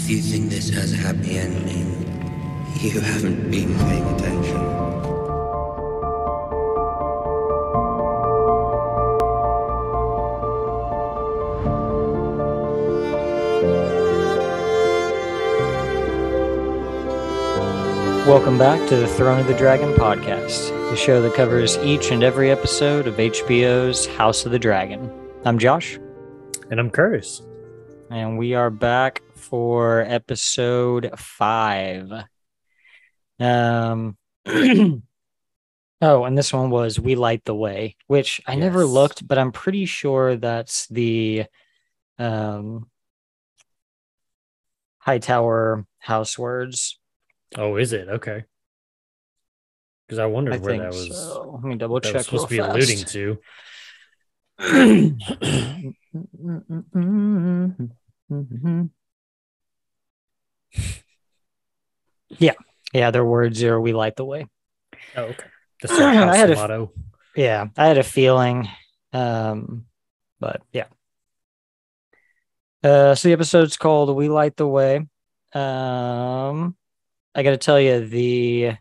If you think this has a happy ending, you haven't been paying attention. Welcome back to the Throne of the Dragon podcast, the show that covers each and every episode of HBO's House of the Dragon. I'm Josh. And I'm Curtis. And we are back for episode 5. Oh, and this one was We Light the Way, which I never looked, but I'm pretty sure that's the Hightower house words. Oh, is it? Okay. Because I wondered where that was. So. Let me double check. Supposed to be alluding to. Yeah, their words are "We light the way." Oh, okay. That's our house motto. I had a feeling, but yeah. So the episode's called "We Light the Way." I got to tell you,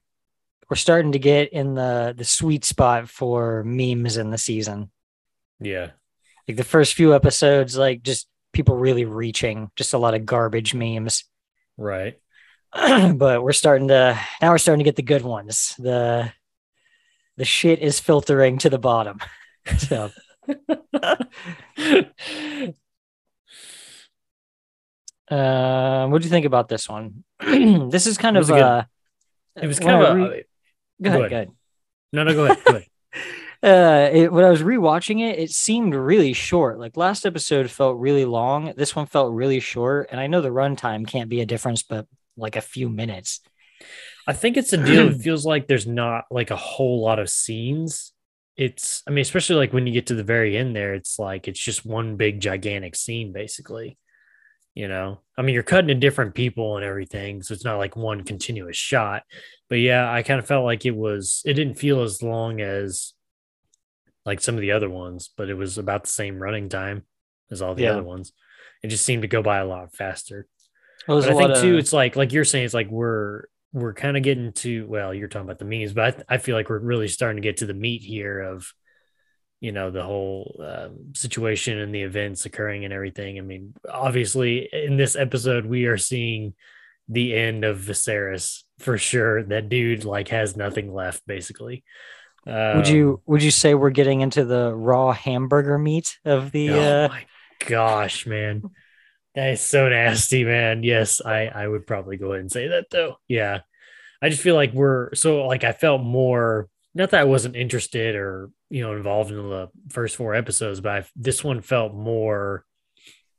we're starting to get in the sweet spot for memes in the season. Yeah. Like the first few episodes, like just people really reaching, just a lot of garbage memes. Right. But we're starting to get the good ones. The shit is filtering to the bottom. So what do you think about this one? This is kind of it was kind of go ahead. No, go ahead. Go ahead. When I was rewatching it, it seemed really short. Like last episode felt really long. This one felt really short. And I know the runtime can't be a difference, but like a few minutes. I think it's a deal. It feels like there's not like a whole lot of scenes. Especially like when you get to the very end there, it's like it's just one big gigantic scene, basically. You're cutting to different people and everything, so it's not like one continuous shot. But yeah, I kind of felt like it didn't feel as long as like some of the other ones, but it was about the same running time as all the other ones. It just seemed to go by a lot faster. But I think too, it's like you're saying, it's like we're kind of getting to, well, you're talking about the memes, but I feel like we're really starting to get to the meat here of, the whole situation and the events occurring and everything. I mean, obviously in this episode, we are seeing the end of Viserys for sure. That dude like has nothing left basically. Would you say we're getting into the raw hamburger meat of the? Oh my gosh, man. That is so nasty, man. Yes, I would probably go ahead and say that though. Yeah. I just feel like I felt more, not that I wasn't interested or, involved in the first 4 episodes, but this one felt more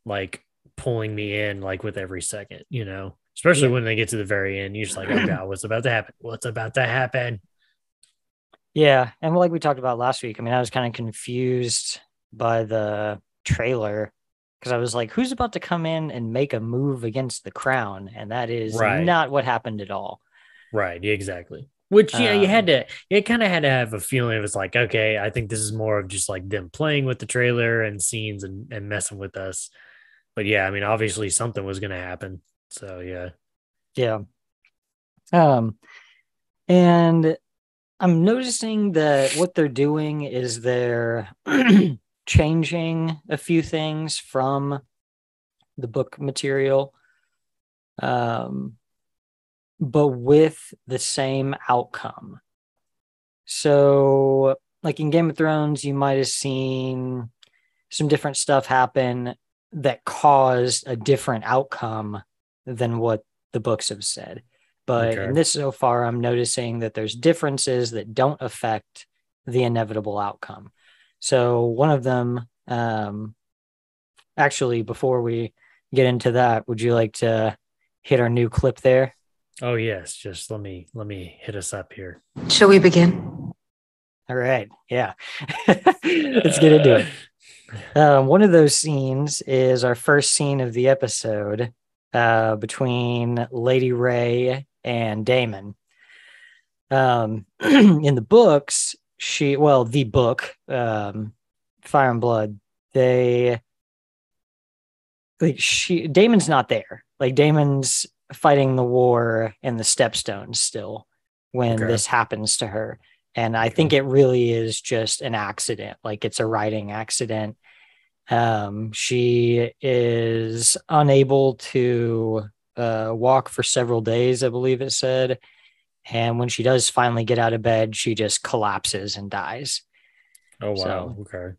like pulling me in like with every second, especially when they get to the very end. You're just like, oh God, what's about to happen? What's about to happen? Yeah. And like we talked about last week, I was kind of confused by the trailer because I was like, who's about to come in and make a move against the crown? And that is not what happened at all. Right. Yeah, exactly. Which, you kind of had to have a feeling it was like, okay, I think this is more of just like them playing with the trailer and scenes and messing with us. But yeah, obviously something was going to happen. So yeah. Yeah. And I'm noticing that what they're doing is they're changing a few things from the book material. But with the same outcome. So, like in Game of Thrones, you might have seen some different stuff happen that caused a different outcome than what the books have said. But in this so far, I'm noticing that there's differences that don't affect the inevitable outcome. So one of them, actually, before we get into that, would you like to hit our new clip there? Oh yes, just let me hit us up here. Shall we begin? All right, yeah. Let's get into it. One of those scenes is our first scene of the episode between Lady Rhae and Daemon. In the books, the book, Fire and Blood, Daemon's not there. like Daemon's fighting the war in the Stepstones still when this happens to her. And I think it really is just an accident. Like it's a writing accident. She is unable to walk for several days, I believe it said. And when she does finally get out of bed, she just collapses and dies. Oh, wow. Okay.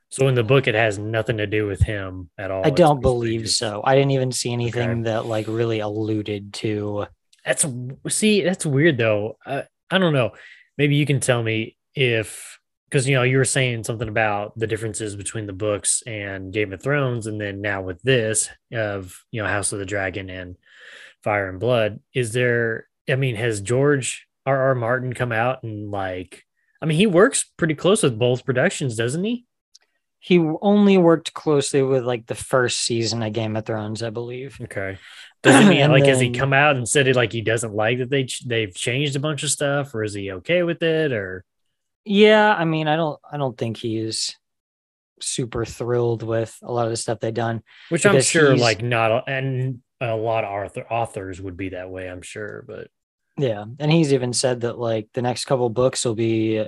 So in the book, it has nothing to do with him at all. I don't believe so. I didn't even see anything that like really alluded to. That's weird though. I don't know. Maybe you can tell me because you were saying something about the differences between the books and Game of Thrones, and then now with this of House of the Dragon and Fire and Blood. Has George R.R. Martin come out and he works pretty close with both productions, doesn't he? He only worked closely with like the first season of Game of Thrones, I believe. Okay. Doesn't he has he come out and said he doesn't like that they've changed a bunch of stuff, or is he okay with it? Or yeah, I don't think he's super thrilled with a lot of the stuff they've done, which I'm sure not, and a lot of authors would be that way, I'm sure. But yeah, and he's even said that like the next couple books will be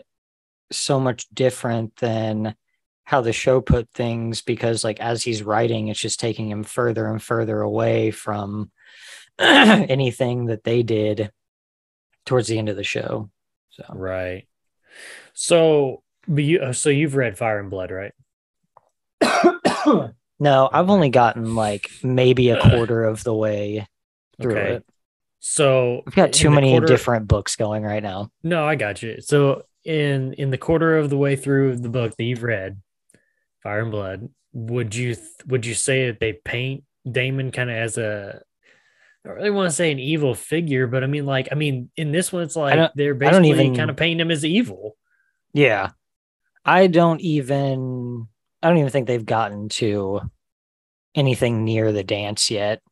so much different than how the show put things, because like as he's writing, it's just taking him further and further away from anything that they did towards the end of the show. So right. So you've read Fire and Blood, right? No, I've only gotten like maybe a quarter of the way through it. So I've got too many different books going right now. No, I got you. So in the quarter of the way through the book that you've read, Fire and Blood, would you say that they paint Daemon kind of as I don't really want to say an evil figure, but in this one, it's like they're basically kind of painting him as evil. Yeah. I don't even think they've gotten to anything near the dance yet.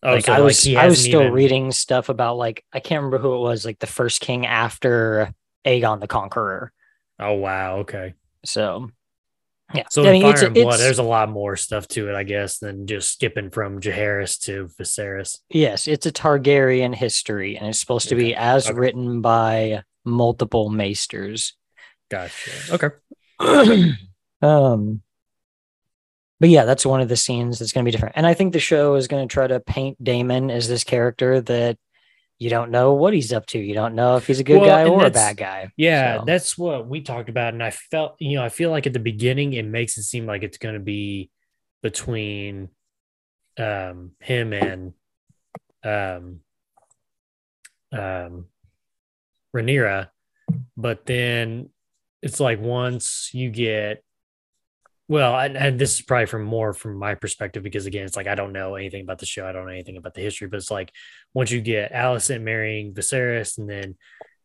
Oh, I was still reading stuff about I can't remember who it was, like the first king after Aegon the Conqueror. Oh, wow. Okay. So, yeah. So in Fire and Blood, there's a lot more stuff to it, I guess, than just skipping from Jaehaerys to Viserys. Yes, it's a Targaryen history, and it's supposed to be as written by multiple maesters. Gotcha. Okay. But yeah, that's one of the scenes that's going to be different. And I think the show is going to try to paint Daemon as this character that you don't know what he's up to. You don't know if he's a good guy or a bad guy. Yeah, so that's what we talked about. And I feel like at the beginning, it makes it seem like it's going to be between him and Rhaenyra. But then it's like once you get, well, and this is probably from my perspective, because again, it's like I don't know anything about the show. I don't know anything about the history, but it's like once you get Alicent marrying Viserys, and then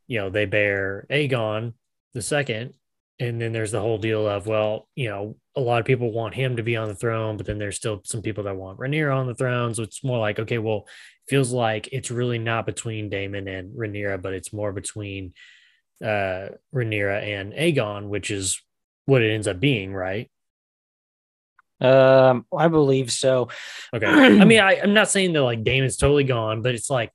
they bear Aegon the second, and then there's the whole deal of, well, a lot of people want him to be on the throne, but then there's still some people that want Rhaenyra on the throne. So it's more like, okay, well, it feels like it's really not between Daemon and Rhaenyra, but it's more between Rhaenyra and Aegon, which is what it ends up being, right? I believe so. Okay. I'm not saying that Daemon's totally gone, but it's like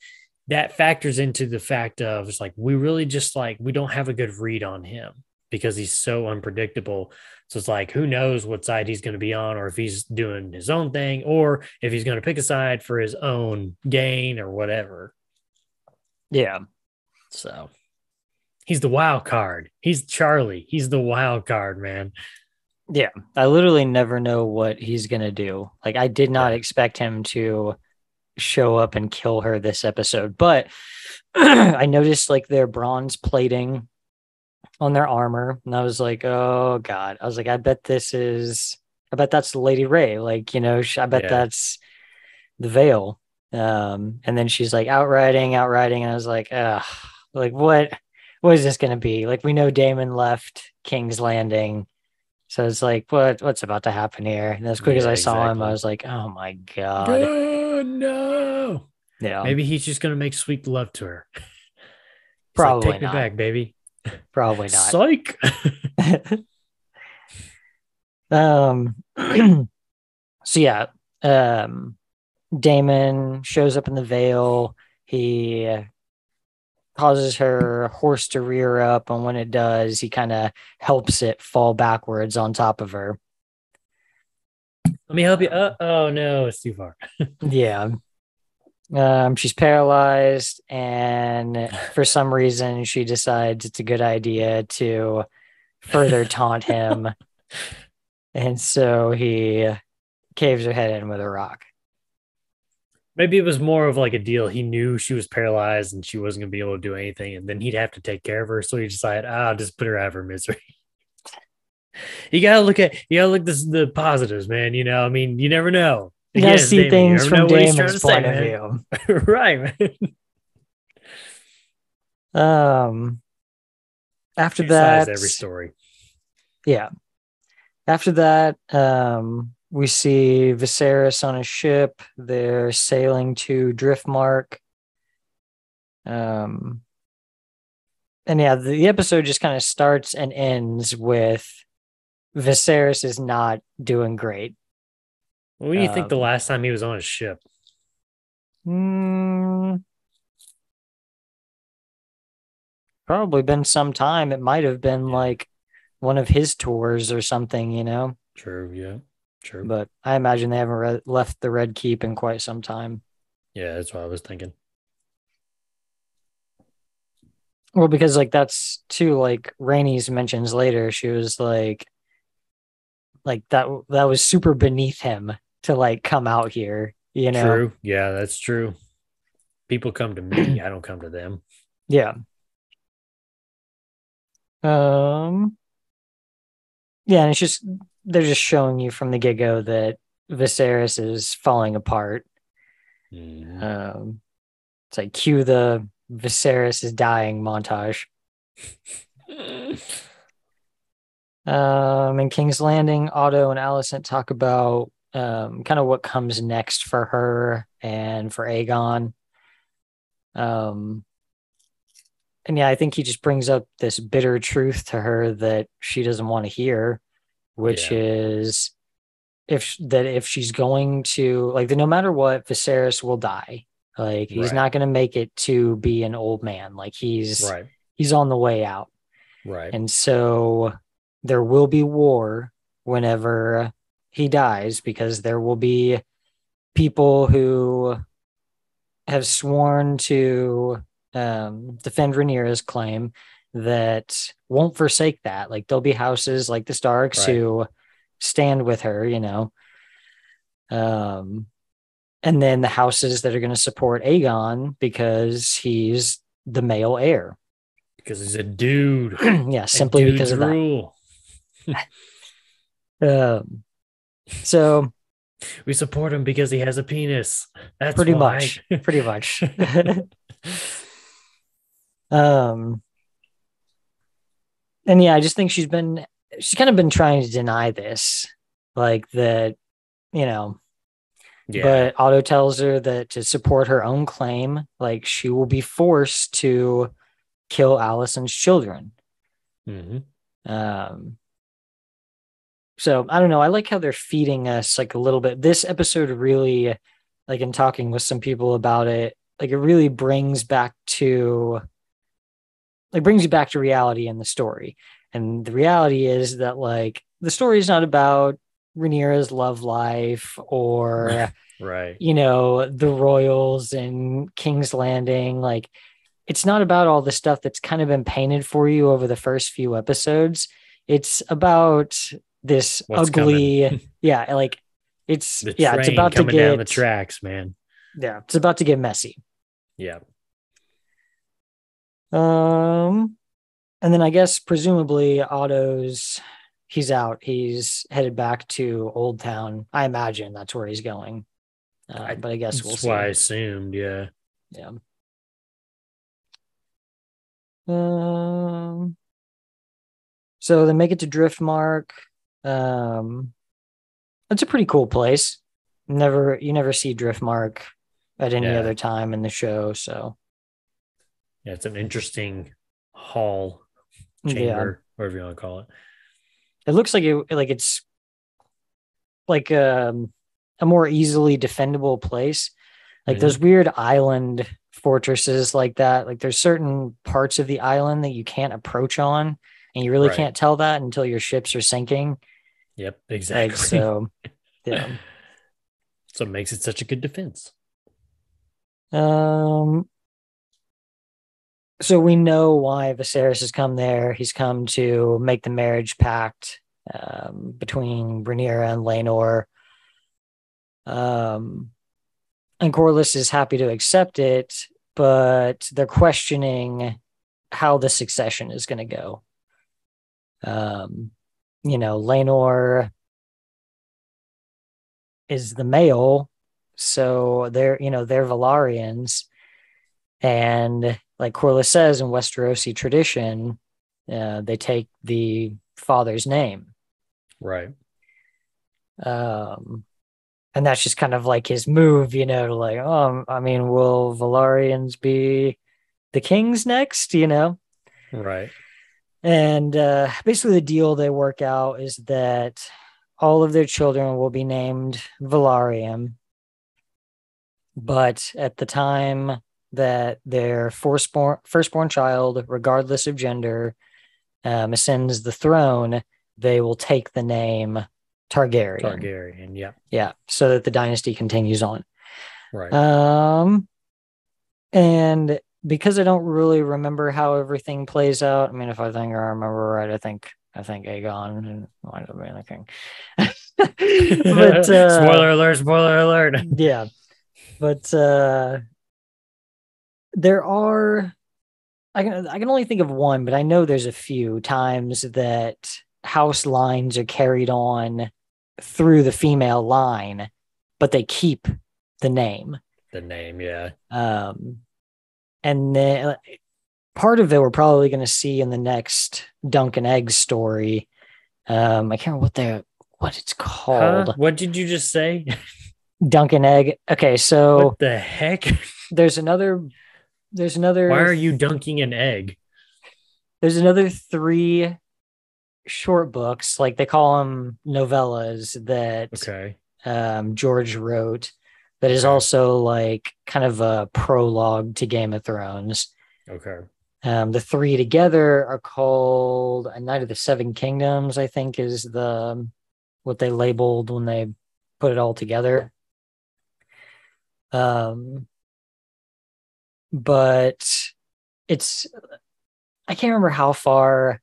that factors into the fact of it's like we really just we don't have a good read on him because he's so unpredictable. So it's like who knows what side he's going to be on, or if he's doing his own thing, or if he's going to pick a side for his own gain or whatever. Yeah. So he's the wild card. He's Charlie. He's the wild card, man. Yeah, I literally never know what he's going to do. I did not expect him to show up and kill her this episode, but I noticed their bronze plating on their armor, and I was like, oh God. I was like, I bet that's Lady Ray. I bet that's the Veil. And then she's like, outriding. And I was like, what is this going to be? We know Daemon left King's Landing. So it's like, what's about to happen here? And as quick as I saw him, I was like, oh my God. Oh, no. Yeah. Maybe he's just going to make sweet love to her. Probably take not. me back, baby. Probably not. Psych. So yeah. Daemon shows up in the Vale. He causes her horse to rear up, and when it does, he kind of helps it fall backwards on top of her. Let me help you. Oh no, it's too far. Yeah. She's paralyzed, and for some reason, she decides it's a good idea to further taunt him. And so he caves her head in with a rock. Maybe it was more of like a deal. He knew she was paralyzed and she wasn't going to be able to do anything, and then he'd have to take care of her. So he decided, I'll just put her out of her misery. You gotta look the positives, man. You know, I mean, you never know. You gotta see things from Daemon's point of view. Right, man. After that, every story. Yeah. After that, we see Viserys on a ship. They're sailing to Driftmark. And yeah, the episode just kind of starts and ends with Viserys is not doing great. What do you think the last time he was on a ship? Probably been some time. It might have been like one of his tours or something, you know? True, yeah. True. But I imagine they haven't left the Red Keep in quite some time. Yeah, that's what I was thinking. Well, because like that's too, like Rhaenys mentions later, she was like that was super beneath him to like come out here, you know? True. Yeah, that's true. People come to me. I don't come to them. Yeah. Yeah, and it's just they're just showing you from the get-go that Viserys is falling apart. It's like cue the Viserys is dying montage. In King's Landing, Otto and Alicent talk about kind of what comes next for her and for Aegon. And yeah, I think he just brings up this bitter truth to her that she doesn't want to hear, which is if she's going to like, no matter what, Viserys will die. Like he's not going to make it to be an old man. Like he's on the way out. Right. And so there will be war whenever he dies, because there will be people who have sworn to defend Rhaenyra's claim that won't forsake that. Like there'll be houses like the Starks who stand with her, you know. And then the houses that are going to support Aegon because he's the male heir. Because he's a dude. Yeah, simply because of that. So we support him because he has a penis. That's pretty why. much. And yeah, I just think she's kind of been trying to deny this, like that, you know. Yeah. But Otto tells her that to support her own claim, like she will be forced to kill Alicent's children. So I don't know. I like how they're feeding us like a little bit. This episode really, like in talking with some people about it, like it really brings you back to reality in the story. And the reality is that like the story is not about Rhaenyra's love life or you know, the royals and King's Landing. Like it's not about all the stuff that's kind of been painted for you over the first few episodes. It's about this ugly like it's it's about to get down the tracks, man. Yeah, it's about to get messy. Yeah. And then I guess presumably he's out. He's headed back to Old Town. I imagine that's where he's going. But I guess we'll see. That's why I assumed, yeah. Yeah. So they make it to Driftmark. It's a pretty cool place. You never see Driftmark at any other time in the show. So yeah, it's an interesting hall chamber, whatever you want to call it. It looks like it's like a a more easily defendable place. Like those weird island fortresses like that. Like there's certain parts of the island that you can't approach on, and you really can't tell that until your ships are sinking. Yep, exactly. Like, so, yeah. So it makes it such a good defense. So we know why Viserys has come there. He's come to make the marriage pact between Rhaenyra and Laenor. And Corlys is happy to accept it, but they're questioning how the succession is going to go. Laenor is the male, so they're Valyrians, and like Corlys says in Westerosi tradition, they take the father's name, right? And that's just kind of like his move, to like, will Valyrians be the kings next, Right. And basically the deal they work out is that all of their children will be named Valyrian. But at the time that their firstborn child, regardless of gender, ascends the throne, they will take the name Targaryen. Yeah. So that the dynasty continues on. Right. And because I don't really remember how everything plays out, I mean, if I think I remember right, I think Aegon might have been the king. But spoiler alert. Yeah. But there are, I can only think of one, but I know there's a few times that house lines are carried on through the female line, but they keep the name. Yeah. And then part of it we're probably going to see in the next Dunk and Egg story. I can't remember what it's called. Huh? What did you just say? Dunk and Egg. Okay, so what the heck? There's another. Why are you dunking an egg? There's another 3 short books, like they call them novellas, that George wrote, that is also like kind of a prologue to Game of Thrones. Okay. The 3 together are called A Night of the Seven Kingdoms, I think is what they labeled when they put it all together. But it's, I can't remember how far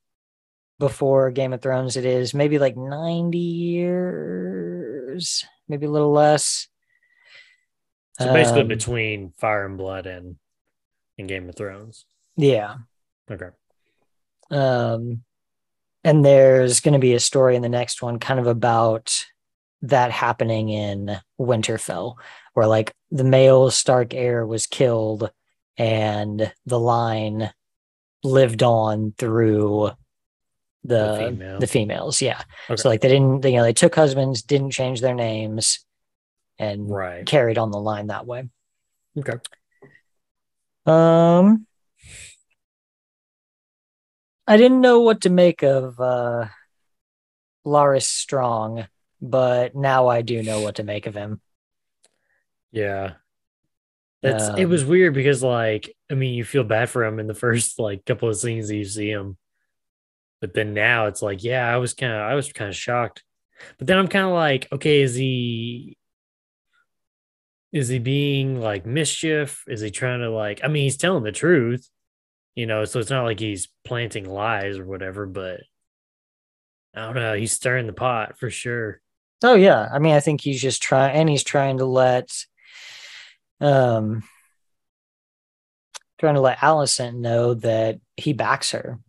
before Game of Thrones it is, maybe like 90 years, maybe a little less. So basically between Fire and Blood and Game of Thrones. Yeah. Okay. And there's going to be a story in the next one kind of about that happening in Winterfell, where like the male Stark heir was killed and the line lived on through the females. Yeah. Okay. So like they took husbands, didn't change their names, and carried on the line that way. Okay. I didn't know what to make of Larys Strong, but now I do know what to make of him. Yeah. It was weird because you feel bad for him in the first couple of scenes that you see him. But then now it's like, yeah, I was kind of shocked. But then I'm kind of like, okay, is he being like mischief? Is he trying to he's telling the truth, so it's not like he's planting lies or whatever, but I don't know. He's stirring the pot for sure. Oh yeah. I mean, I think he's just trying to let Alicent know that he backs her.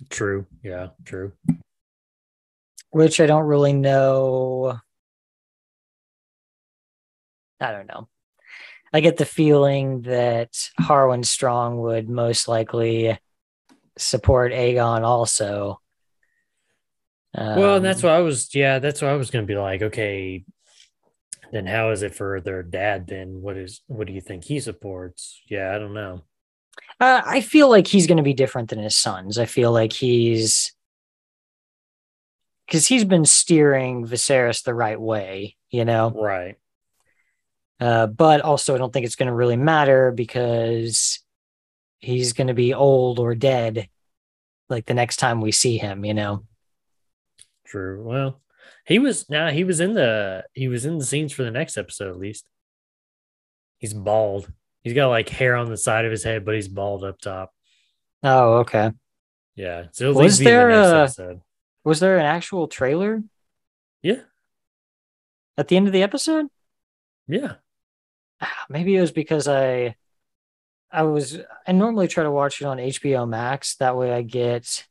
True. Yeah, true. Which I don't really know. I don't know. I get the feeling that Harwin Strong would most likely support Aegon also. Well, and that's what I was going to be like, okay, then how is it for their dad then? What do you think he supports? Yeah, I don't know. I feel like he's going to be different than his sons. I feel like he's because he's been steering Viserys the right way, Right. But also I don't think it's going to really matter because he's going to be old or dead like the next time we see him. True. Well, he was in the scenes for the next episode at least. He's bald. He's got like hair on the side of his head, but he's bald up top. Oh, okay. Yeah. So at least be in the next episode. Was there an actual trailer? Yeah. At the end of the episode? Yeah. Maybe it was because I normally try to watch it on HBO Max. That way I get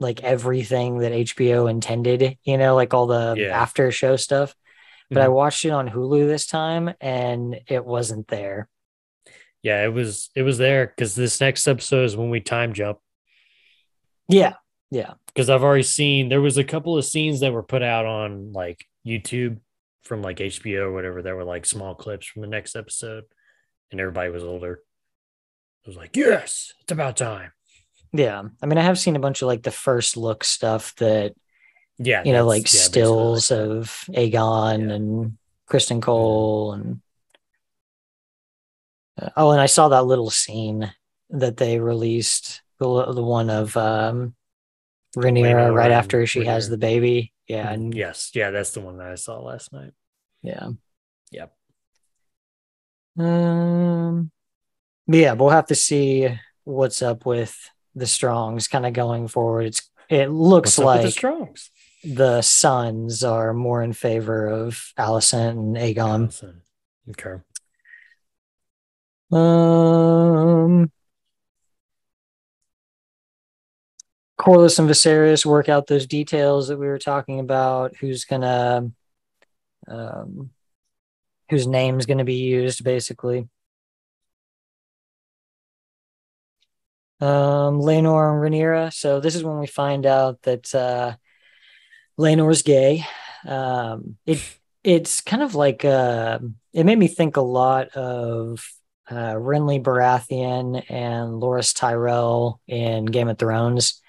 like everything that HBO intended, like all the after show stuff. But I watched it on Hulu this time and it wasn't there. Yeah, it was there because this next episode is when we time jump. Yeah. Yeah. Because I've already seen there was a couple of scenes that were put out on like YouTube from like HBO or whatever that were like small clips from the next episode, and everybody was older. I was like, yes, it's about time. Yeah. I mean, I have seen a bunch of like the first look stuff that, like stills of Aegon and Cristin Cole and and I saw that little scene that they released, the one of Rhaenyra right after she has the baby. Yeah. And yes. Yeah, that's the one that I saw last night. Yeah. Yep. But yeah, we'll have to see what's up with the Strongs kind of going forward. It looks like the Strongs? The sons are more in favor of Alicent and Aegon. Alicent. Okay. Corlys and Viserys work out those details that we were talking about. Whose name's gonna be used, basically. Laenor and Rhaenyra. So this is when we find out that Laenor's gay. It's kind of like it made me think a lot of Renly Baratheon and Loras Tyrell in Game of Thrones.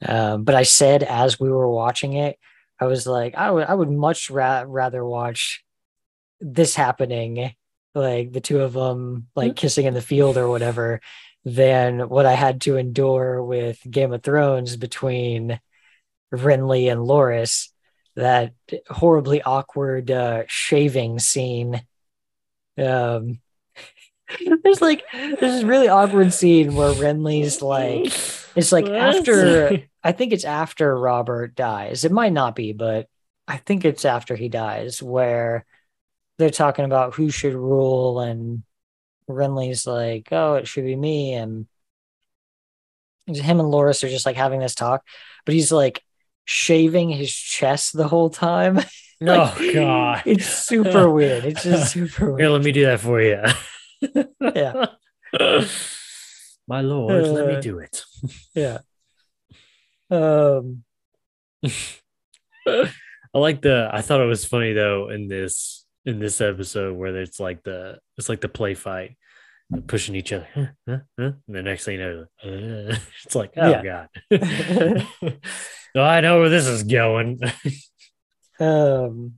But I said as we were watching it, I was like, I would much rather watch this happening, like the two of them like kissing in the field or whatever, than what I had to endure with Game of Thrones between Renly and Loras. That horribly awkward shaving scene. There's this really awkward scene where Renly's like, it's like after, I think it's after Robert dies. It might not be, but I think it's after he dies, where they're talking about who should rule, and Renly's like, oh, it should be me. And him and Loras are just like having this talk, but he's like shaving his chest the whole time. Oh God. It's super weird. It's just super weird. Here, let me do that for you. Yeah. My lord, let me do it. Yeah. I thought it was funny though in this episode where it's like the play fight, pushing each other, and the next thing you know, it's like, oh God. Oh, I know where this is going. So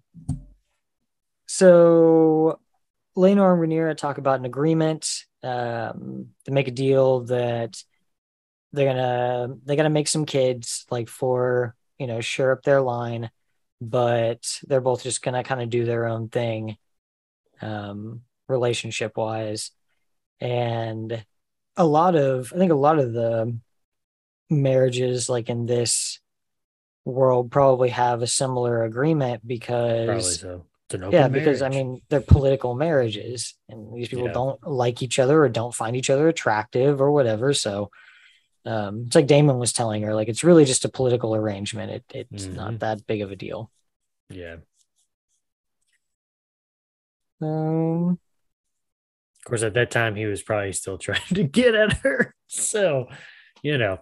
Laenor and Rhaenyra talk about an agreement to make a deal that they're gonna make some kids, like for shore up their line, but they're both just gonna kind of do their own thing, relationship wise. And I think a lot of the marriages like in this world probably have a similar agreement, because probably so. It's an open because marriage. I mean they're political marriages, and these people don't like each other or don't find each other attractive or whatever. So it's like Daemon was telling her, like, it's really just a political arrangement. It's not that big of a deal. Yeah. Um, Of course, at that time, he was probably still trying to get at her. So, he'll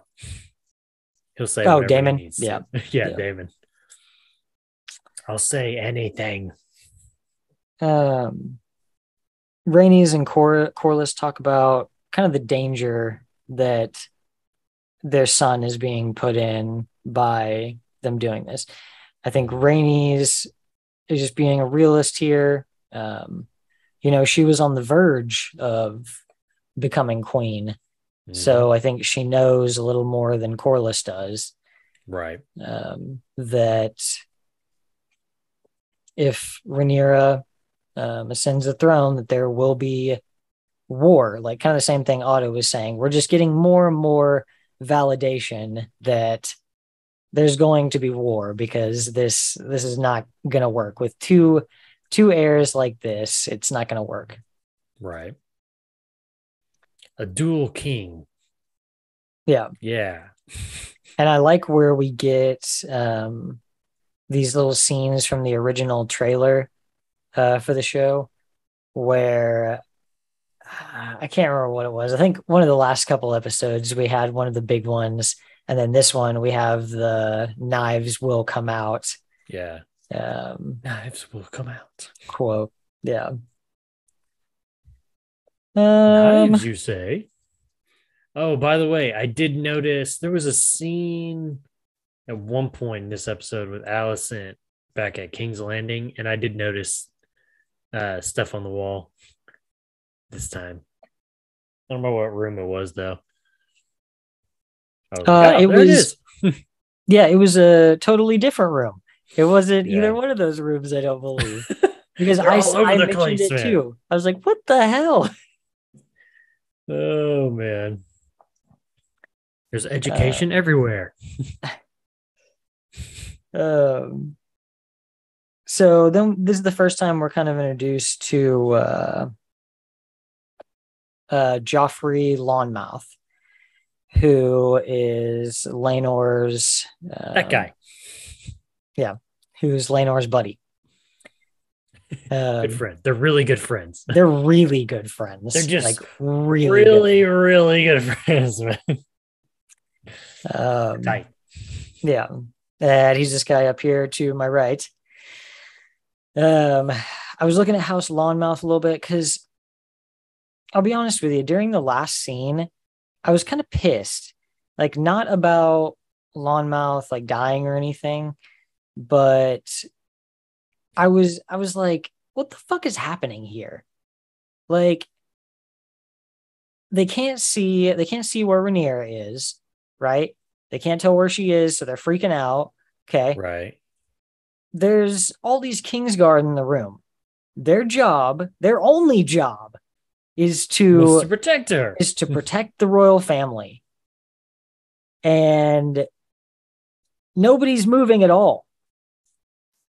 say, oh, Daemon. Yeah, Daemon. I'll say anything. Rhaenys and Corlys talk about kind of the danger that their son is being put in by them doing this. I think Rhaenys is just being a realist here. She was on the verge of becoming queen. Mm-hmm. So I think she knows a little more than Corlys does. Right. That if Rhaenyra ascends the throne, that there will be war, like kind of the same thing Otto was saying. We're just getting more and more validation that there's going to be war, because this is not going to work with two heirs like this. It's not going to work. Right. A dual king. Yeah. And I like where we get these little scenes from the original trailer for the show, where I can't remember what it was. I think one of the last couple episodes we had one of the big ones, and then this one we have the knives will come out. Yeah. Knives will come out. Quote. Yeah. Knives, you say? Oh, by the way, I did notice there was a scene at one point in this episode with Alicent back at King's Landing, and I did notice stuff on the wall this time. I don't remember what room it was, though. It was yeah, it was a totally different room. It wasn't either one of those rooms, I don't believe. Because I mentioned it too. I was like, what the hell? Oh, man. There's education everywhere. So then this is the first time we're kind of introduced to Joffrey Lawnmouth, who is Laenor's that guy. Yeah, who's Laenor's buddy. Good friend. They're really good friends. They're really good friends. They're just like really good friends, man. Tight. Yeah. And he's this guy up here to my right. I was looking at House Lawnmouth a little bit because I'll be honest with you, during the last scene, I was kind of pissed. Like, not about Lawnmouth like dying or anything, but I was like, what the fuck is happening here? Like, they can't see where Rhaenyra is, right? They can't tell where she is, so they're freaking out. Okay. Right. There's all these Kingsguard in the room. Their only job is to protect her. Is to protect the royal family. And nobody's moving at all.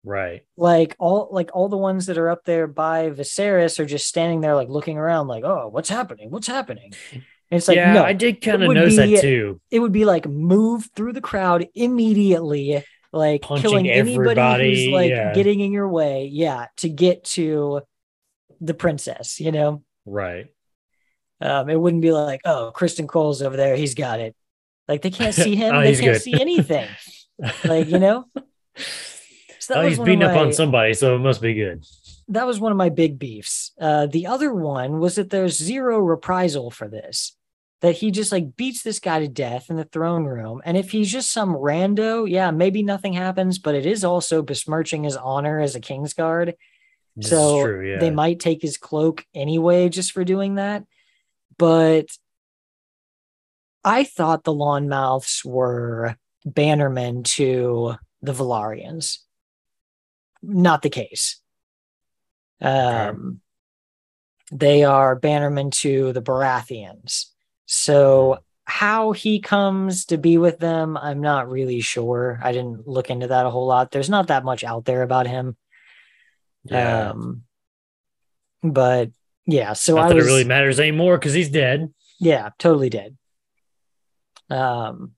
Right. Like all the ones that are up there by Viserys are just standing there like looking around like, oh, what's happening? And it's like, no, I did kind of notice that too. It would be like move through the crowd immediately, like punching killing anybody who's like getting in your way. Yeah. To get to the princess, Right. It wouldn't be like, oh, Cristin Cole's over there. He's got it. Like they can't see him. They can't see anything. Like, So he's beating up on somebody, so it must be good. That was one of my big beefs. The other one was that there's zero reprisal for this. That he just like beats this guy to death in the throne room. And if he's just some rando, yeah, maybe nothing happens, but it is also besmirching his honor as a Kingsguard. This so is true, yeah. They might take his cloak anyway just for doing that. But I thought the Lawnmouths were bannermen to the Valyrians. Not the case. Okay. They are bannermen to the Baratheons. So how he comes to be with them, I'm not really sure. I didn't look into that a whole lot. There's not that much out there about him. Yeah. But yeah, so not that it really matters anymore because he's dead. Yeah, totally dead.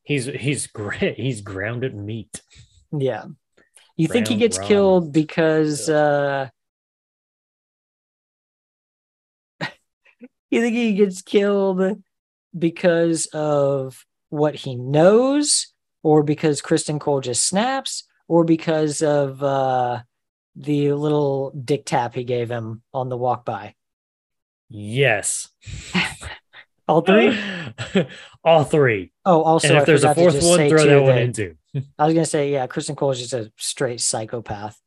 He's great. He's grounded meat. Yeah. You think he gets killed because you think he gets killed because of what he knows, or because Cristin Cole just snaps, or because of the little dick tap he gave him on the walk by? Yes. All three? All three. Oh, also, and if there's a fourth one, throw that one in too. I was gonna say, yeah, Cristin Cole is just a straight psychopath.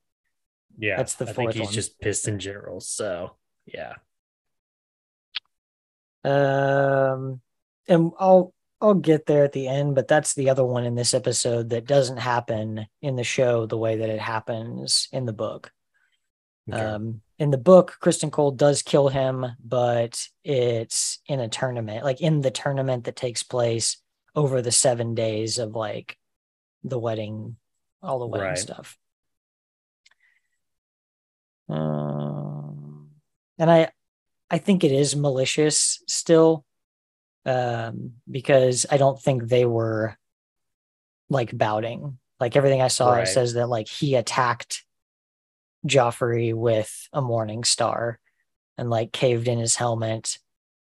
Yeah, that's the I fourth think he's one. just pissed in general. So yeah. And I'll get there at the end, but that's the other one in this episode that doesn't happen in the show the way that it happens in the book. Okay. In the book, Cristin Cole does kill him, but it's in a tournament, like in the tournament that takes place over the 7 days of like the wedding, all the wedding stuff. And I think it is malicious still, because I don't think they were like bouting. Like everything I saw, it says that like he attacked Joffrey with a morning star and like caved in his helmet,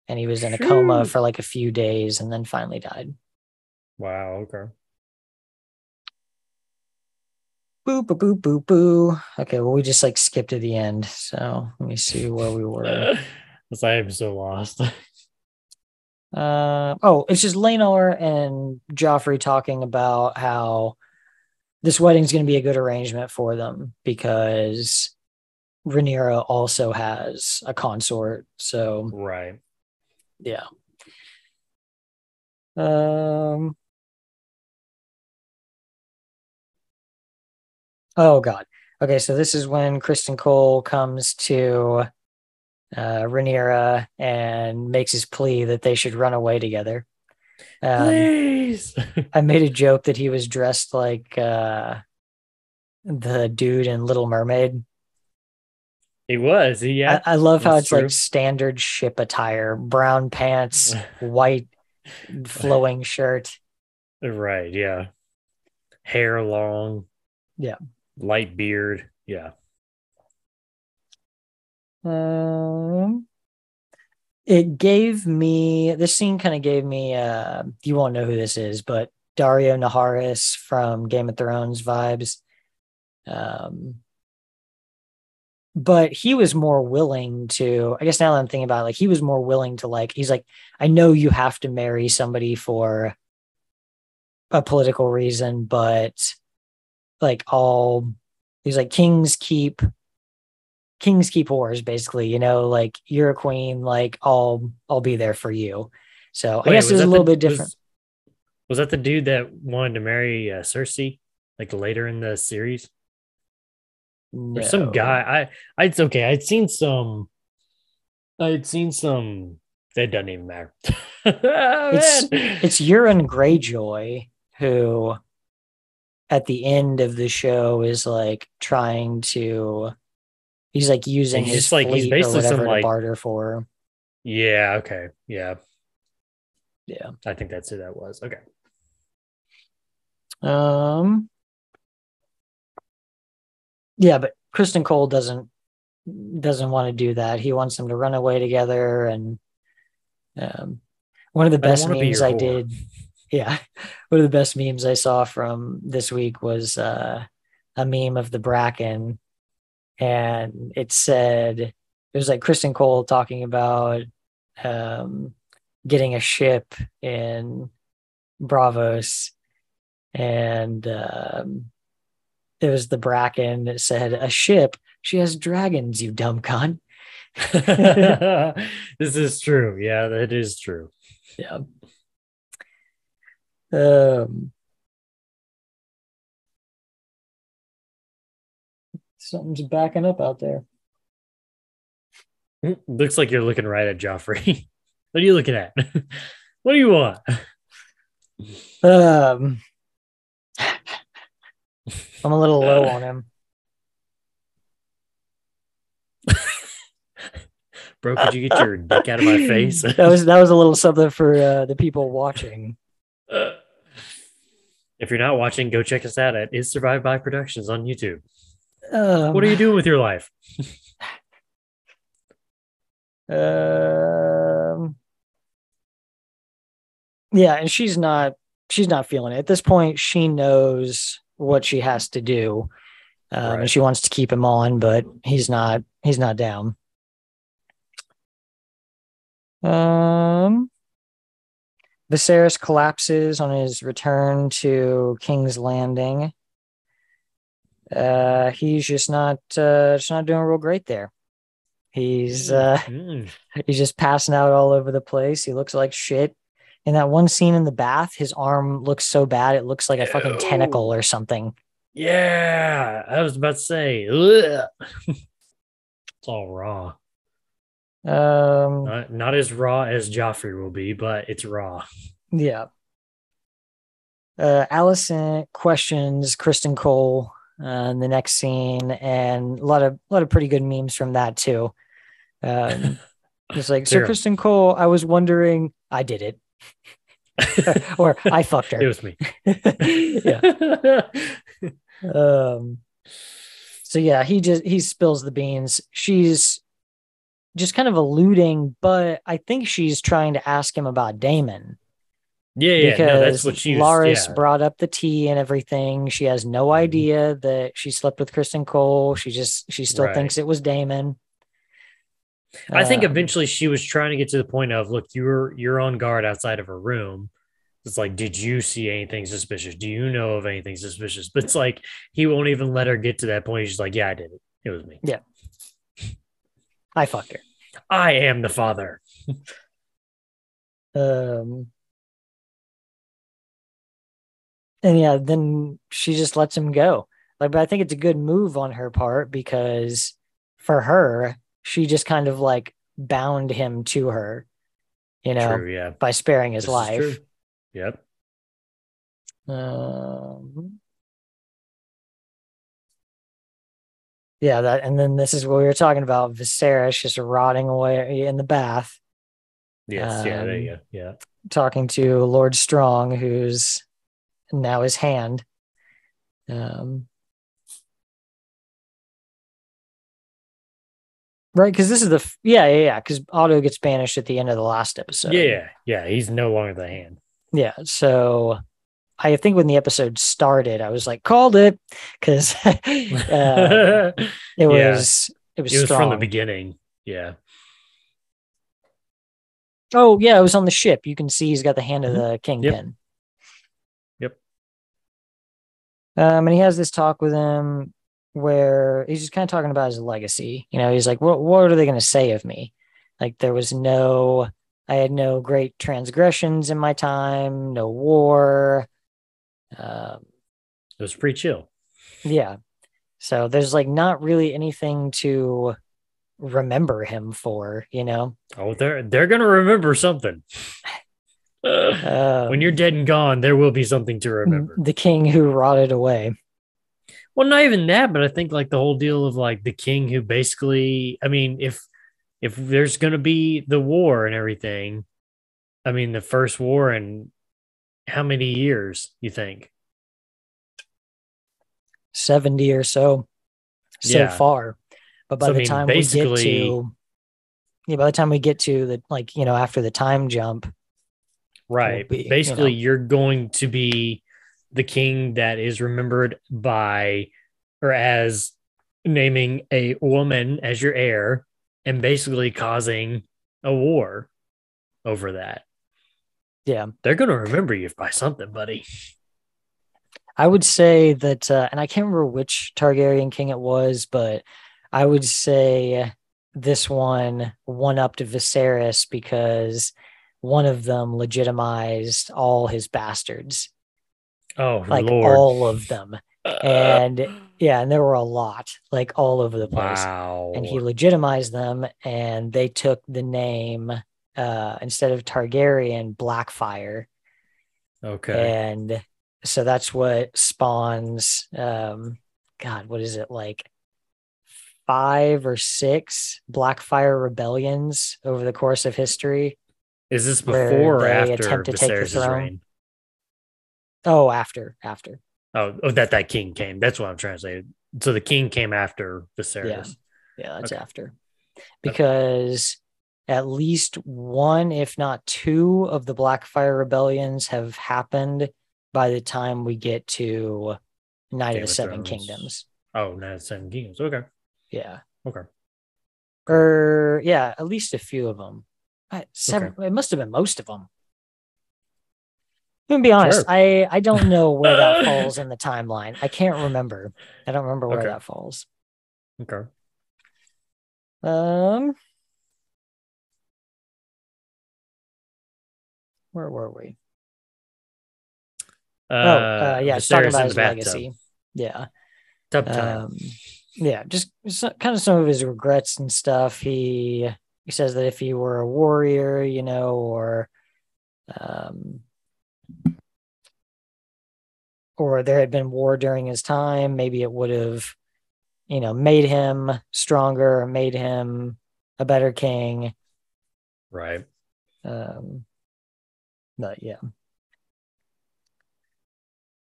and he was in a coma for like a few days and then finally died. Wow. Okay. Boo, boo, boo, boo, boo. Okay, well, we just like skipped to the end. So let me see where we were. I am so lost. It's just Laenor and Joffrey talking about how this wedding's going to be a good arrangement for them because Rhaenyra also has a consort. So yeah. Oh God. Okay, so this is when Cristin Cole comes to Rhaenyra and makes his plea that they should run away together. Please. I made a joke that he was dressed like the dude in Little Mermaid. He was. Yeah. I love how it's true. Like standard ship attire: brown pants, white flowing shirt. Right. Yeah. Hair long. Yeah. Light beard. Yeah. This scene kind of gave me you won't know who this is, but Dario Naharis from Game of Thrones vibes. But he was more willing to, I guess now that I'm thinking about it, like he was more willing to like, he's like, I know you have to marry somebody for a political reason, but like he's like kings keep whores, basically, you know, like you're a queen, like I'll be there for you. So I guess it was a little bit different. Was that the dude that wanted to marry Cersei like later in the series? No. There's some guy. It's okay. I'd seen some. It doesn't even matter. It's Euron Greyjoy who at the end of the show is like trying to, he's like using his fleet he's basically or whatever to barter for. Yeah. Okay. Yeah. Yeah. I think that's who that was. Okay. Yeah, but Cristin Cole doesn't want to do that. He wants them to run away together. And one of the best memes I did, one of the best memes I saw from this week was a meme of the Bracken, and it was like Cristin Cole talking about getting a ship in Bravos, and it was the Bracken that said, "A ship? She has dragons, you dumb cunt." This is true. Yeah, that is true. Yeah. Something's backing up out there. Looks like you're looking right at Joffrey. What are you looking at? What do you want? I'm a little low on him. Bro, could you get your dick out of my face? That was a little something for the people watching. If you're not watching, go check us out at Is Survived by Productions on YouTube. What are you doing with your life? Yeah, and she's not feeling it. At this point, she knows what she has to do. And she wants to keep him on, but he's not down. Viserys collapses on his return to King's Landing. He's just not doing real great there. He's he's just passing out all over the place. He looks like shit. In that one scene in the bath, his arm looks so bad it looks like a fucking tentacle or something. Yeah, I was about to say, ugh. It's all raw. Not as raw as Joffrey will be, but it's raw. Yeah. Alicent questions Cristin Cole in the next scene, and a lot of pretty good memes from that too. It's like, Sir Cristin Cole, I was wondering, I did it. Or I fucked her. It was me. Yeah. So yeah, he spills the beans. She's just kind of alluding, but I think she's trying to ask him about Daemon. Yeah, no, that's what she was. Loras brought up the tea and everything. She has no idea that she slept with Cristin Cole. She still thinks it was Daemon. I think eventually she was trying to get to the point of, look, you're on guard outside of her room. It's like, did you see anything suspicious? Do you know of anything suspicious? But it's like, he won't even let her get to that point. She's like, yeah, I did it. It was me. Yeah. I fucked her. I am the father. And yeah, then she just lets him go. Like, but I think it's a good move on her part, because for her, she just kind of like bound him to her, by sparing his life. Yep. Yeah, and then this is what we were talking about, Viserys just rotting away in the bath. Yes, there you go. Yeah. Talking to Lord Strong, who's now his hand. Right, because this is because Otto gets banished at the end of the last episode. Yeah, he's no longer the hand. Yeah, so I think when the episode started, I was like, called it, because it was from the beginning. Yeah. Oh yeah, it was on the ship. You can see he's got the hand of the kingpin. Yep. And he has this talk with him where he's just kind of talking about his legacy. He's like, what are they going to say of me? Like, I had no great transgressions in my time, no war. It was pretty chill. Yeah. So there's like not really anything to remember him for, Oh, they're going to remember something. When you're dead and gone, there will be something to remember. The king who rotted away. Well, not even that, but I think like the whole deal of like the king who basically, I mean, if there's going to be the war and everything, I mean, the first war in how many years you think? 70 or so far. But by the time we get to the, like, after the time jump. Right. Basically, you're going to be the king that is remembered by, or as naming a woman as your heir and basically causing a war over that. Yeah. They're going to remember you by something, buddy. I would say that, and I can't remember which Targaryen king it was, but I would say this one up to Viserys, because one of them legitimized all his bastards. Oh, like Lord. all of them. And there were a lot, like all over the place. Wow. And he legitimized them, and they took the name, instead of Targaryen, Blackfire. Okay. And so that's what spawns, what is it, like 5 or 6 Blackfire rebellions over the course of history. Is this before or after Viserys' reign? Oh, after. Oh, that king came. That's what I'm trying to say. So the king came after Viserys. Yeah, that's after. Because at least one, if not 2, of the Blackfire rebellions have happened by the time we get to Night of the Seven Kingdoms. Oh, Night of the Seven Kingdoms. Okay. Yeah. Okay. Or, at least a few of them. It must have been most of them. I'm gonna be honest, Sure. I don't know where that falls in the timeline. I can't remember. I don't remember where that falls. Okay. Where were we? Yeah, it's talking Viserys about in his the bathtub. legacy. Yeah. Tub time. Yeah, just kind of some of his regrets and stuff. He says that if he were a warrior, or there had been war during his time, maybe it would have, made him stronger, or made him a better king. Right. But yeah.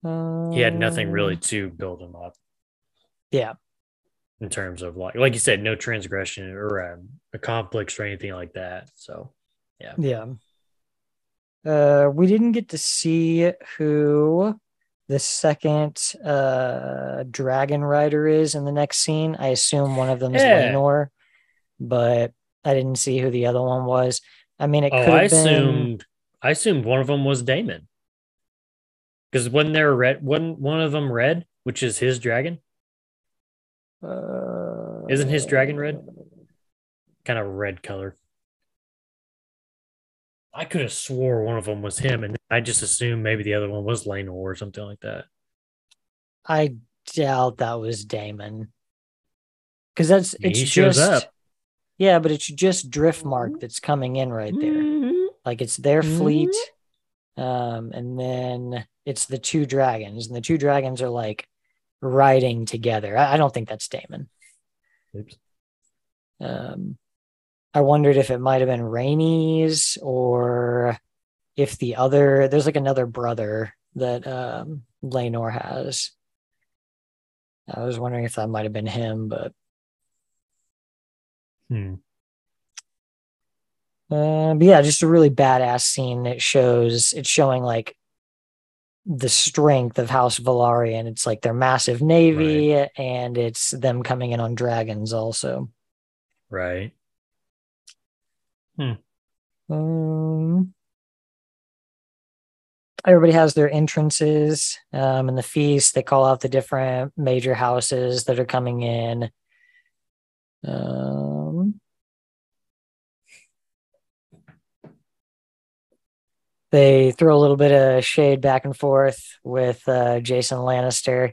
He had nothing really to build him up. Yeah. In terms of like you said, no transgression or a conflicts or anything like that. So, yeah. Yeah. We didn't get to see who the second dragon rider is in the next scene. I assume one of them is Laenor, but I didn't see who the other one was. I mean, it could have been. I assumed one of them was Daemon. Because when they're red, one of them red, which is his dragon. Isn't his dragon red? Kind of red color. I could have swore one of them was him, and I just assumed maybe the other one was Laenor or something like that. I doubt that was Daemon. Because he shows up. Yeah, but it's just Driftmark that's coming in right there. Like it's their fleet. And then it's the two dragons, and the two dragons are like riding together. I don't think that's Daemon. Oops. I wondered if it might have been Rhaenys, or if there's like another brother that Laenor has. I was wondering if that might have been him, but yeah, just a really badass scene. It's showing like the strength of House Valyrian. It's like their massive navy, right, and it's them coming in on dragons also. Right. Everybody has their entrances in the feast. They call out the different major houses that are coming in. They throw a little bit of shade back and forth with Jason Lannister.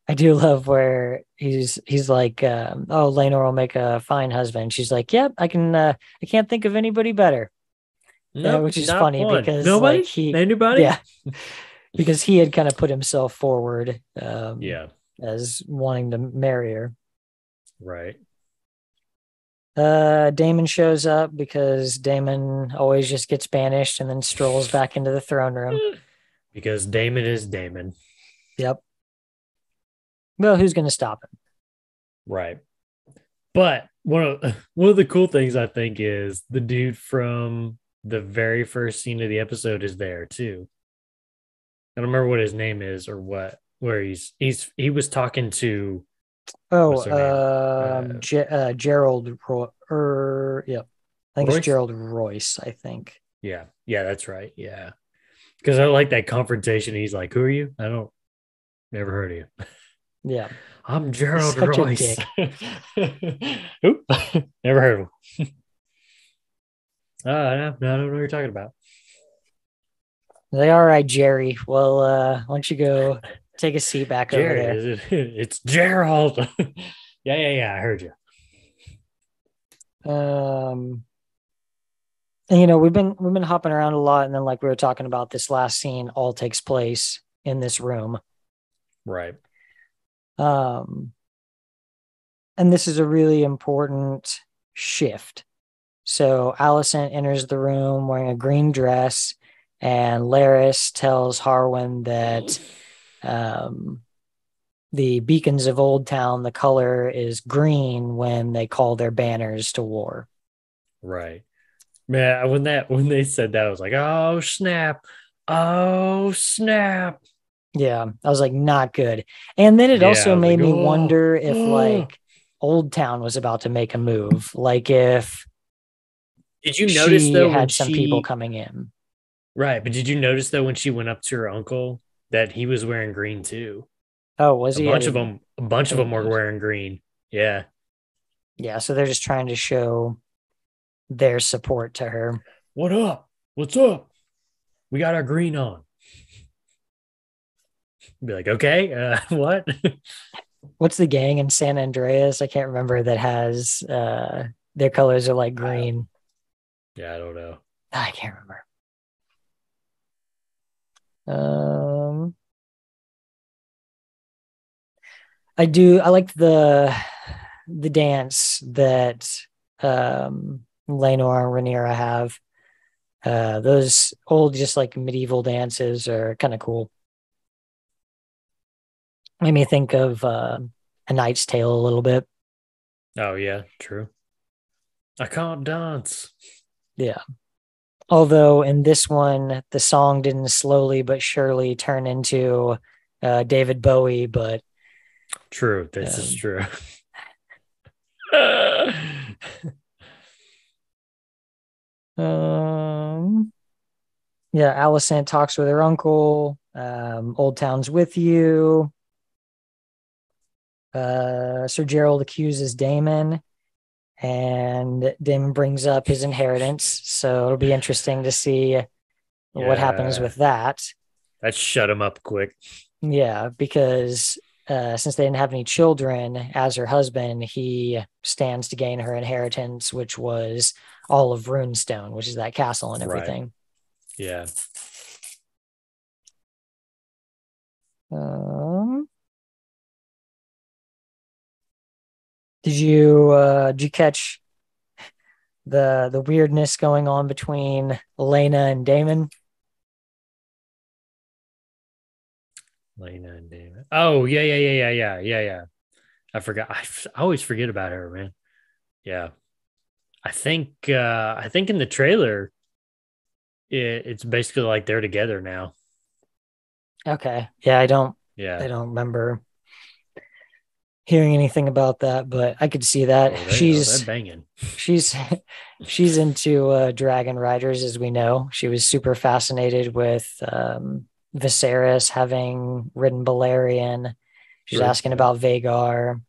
I do love where he's like, "Oh, Laenor will make a fine husband." She's like, "Yep, I can. I can't think of anybody better." Nope, which is funny one. Because nobody, like anybody, yeah, because he had kind of put himself forward, as wanting to marry her. Right. Daemon shows up because Daemon always just gets banished and then strolls back into the throne room. Because Daemon is Daemon. Yep. Well, who's going to stop him? Right. But one of the cool things I think is the dude from the very first scene of the episode is there too. I don't remember what his name is or what. Where he was talking to. Gerald. Yep. I think Royce? it's Gerald Royce. I think. Yeah, that's right. Yeah, because I like that confrontation. He's like, "Who are you? I don't. Never heard of you." Yeah, I'm Gerald Royce. Oop, never heard of him. No, I don't know what you're talking about. Like, all right, Jerry. Well, why don't you go take a seat back Jerry, over there? It's Gerald. Yeah. I heard you. And we've been hopping around a lot, and then like we were talking about, this last scene all takes place in this room. Right. And this is a really important shift. So Alicent enters the room wearing a green dress, and Larys tells Harwin that the beacons of Old Town, the color is green when they call their banners to war. Right. Man, when they said that, I was like, oh snap. Yeah, I was like, not good. And then it also made me wonder if like Old Town was about to make a move. Like if did you notice though had some people coming in? Right. But did you notice though when she went up to her uncle that he was wearing green too? Oh, was A he? bunch of them, a bunch of didn't them were notice. wearing green. Yeah. Yeah, so they're just trying to show their support to her. What up? What's up? We got our green on. Be like, okay, what? What's the gang in San Andreas? I can't remember that has their colors are like green. Yeah, I don't know. I can't remember. I like the dance that Laenor and Rhaenyra have. Those old, just like medieval dances are kind of cool. Made me think of A Knight's Tale a little bit. Oh yeah, true. I can't dance. Yeah. Although in this one, the song didn't slowly but surely turn into David Bowie, but true. This is true. Yeah, Alicent talks with her uncle. Old Town's with you. Sir Gerald accuses Daemon, and Daemon brings up his inheritance. So it'll be interesting to see what happens with that. That shut him up quick. Yeah, because since they didn't have any children, as her husband, he stands to gain her inheritance, which was all of Runestone, which is that castle and everything. Right. Yeah. Did you catch the weirdness going on between Elena and Daemon? Lena and David. Oh yeah. I forgot. I always forget about her, man. Yeah. I think in the trailer, it's basically like they're together now. Okay. Yeah, I don't Yeah. remember hearing anything about that, but I could see that. They're banging. She's into dragon riders, as we know. She was super fascinated with Viserys having ridden Balerion. She's asking about Vhagar.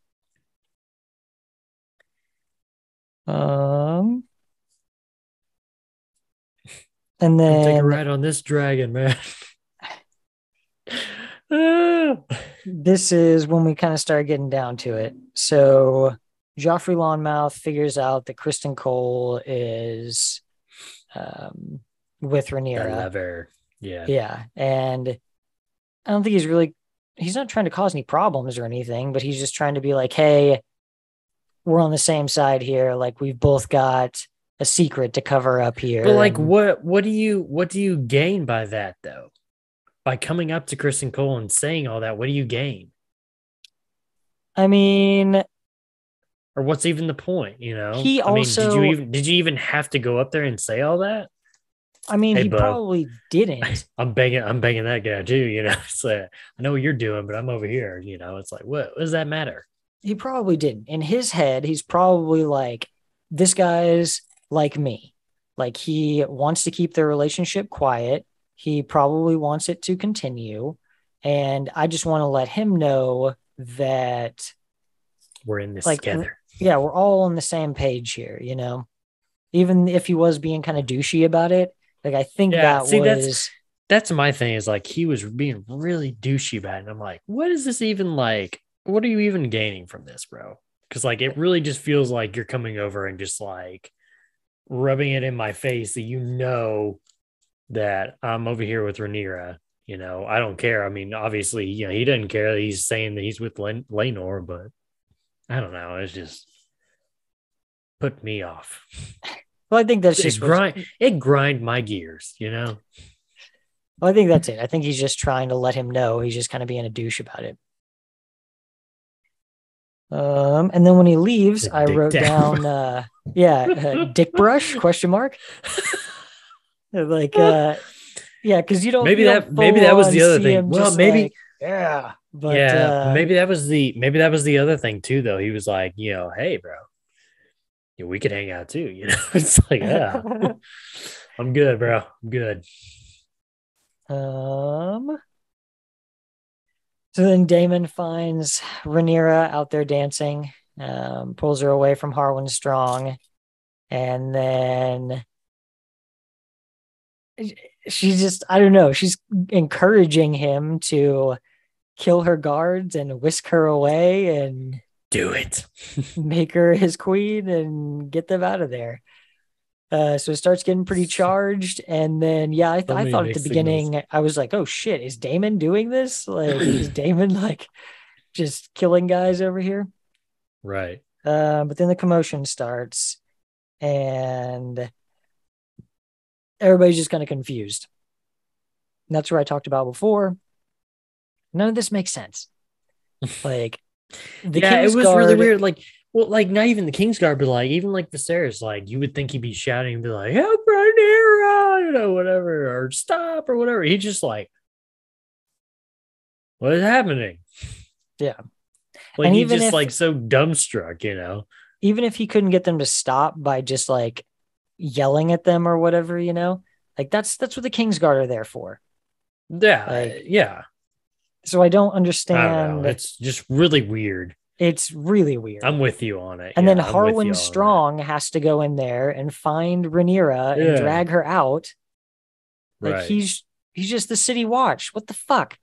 And then take a ride on this dragon, man. This is when we kind of start getting down to it. So Joffrey Lonmouth figures out that Cristin Cole is with Rhaenyra. Yeah. Yeah. And I don't think he's not trying to cause any problems or anything, but he's just trying to be like, hey, we're on the same side here. Like, we've both got a secret to cover up here. But like, what do you gain by that though? By coming up to Cristin Cole and saying all that, what do you gain? I mean, or what's even the point? You know, did you even have to go up there and say all that? I mean, hey, he probably didn't. I'm begging that guy too. You know, it's like, I know what you're doing, but I'm over here. You know, it's like, what does that matter? He probably didn't. In his head, he's probably like, this guy's like me. Like, he wants to keep their relationship quiet. He probably wants it to continue. And I just want to let him know that we're in this together. Yeah, we're all on the same page here, you know? Even if he was being kind of douchey about it, like, I think that's my thing, is like, he was being really douchey about it. And I'm like, what is this even like? What are you even gaining from this, bro? Because like, it really just feels like you're coming over and just like rubbing it in my face that you know that I'm over here with Rhaenyra. You know, I don't care. I mean, obviously, you know, he doesn't care that he's saying that he's with Laenor, but I don't know. It's just put me off. Well, I think that's just it grind my gears, you know? Well, I think that's it. I think he's just trying to let him know. He's just kind of being a douche about it. And then when he leaves, I wrote down, dick brush, question mark. Like, yeah, because you don't. Maybe that was the other thing. Well, maybe, like, yeah, but maybe that was the other thing too, though. He was like, you know, hey, bro, we could hang out too. You know, it's like, yeah, I'm good, bro. I'm good. So then Daemon finds Rhaenyra out there dancing, pulls her away from Harwin Strong, and then she's just, I don't know, she's encouraging him to kill her guards and whisk her away and do it. Make her his queen and get them out of there. So it starts getting pretty charged. And then, yeah, I thought at the beginning, I was like, oh shit, is Daemon doing this? Like, is Daemon like just killing guys over here? Right. But then the commotion starts and everybody's just kind of confused. And that's where I talked about before. None of this makes sense. Like, it was really weird. Like, well, like not even the Kingsguard, but like even like Viserys, like you would think he'd be shouting and be like, "Help Rhaenyra," you know, whatever, or stop or whatever. He just like, what is happening? Yeah, like and he's just like so dumbstruck, you know. Even if he couldn't get them to stop by just like yelling at them or whatever, you know, like that's what the Kingsguard are there for. Yeah, like, yeah. So I don't understand. I don't know. It's just really weird. It's really weird. I'm with you on it. And then Harwin Strong has to go in there and find Rhaenyra and drag her out. Like he's just the city watch. What the fuck?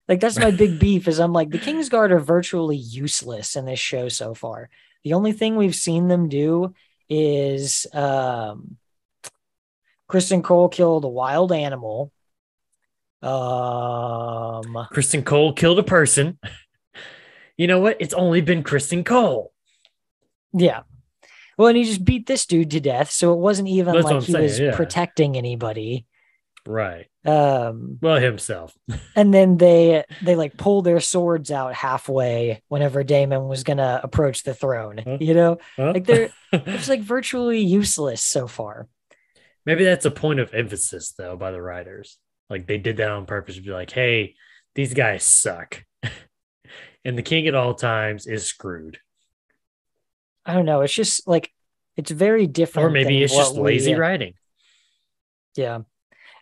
Like that's my big beef is I'm like, the Kingsguard are virtually useless in this show so far. The only thing we've seen them do is Cristin Cole killed a wild animal. Cristin Cole killed a person. You know what? It's only been Cristin Cole. Yeah. Well, and he just beat this dude to death, so it wasn't even like he was protecting anybody. Right. Well, himself. And then they like pull their swords out halfway whenever Daemon was gonna approach the throne. You know, like they're it's like virtually useless so far. Maybe that's a point of emphasis, though, by the writers. Like they did that on purpose to be like, "Hey, these guys suck." And the king at all times is screwed. I don't know. It's just like, it's very different. Or maybe it's just lazy writing. Yeah. I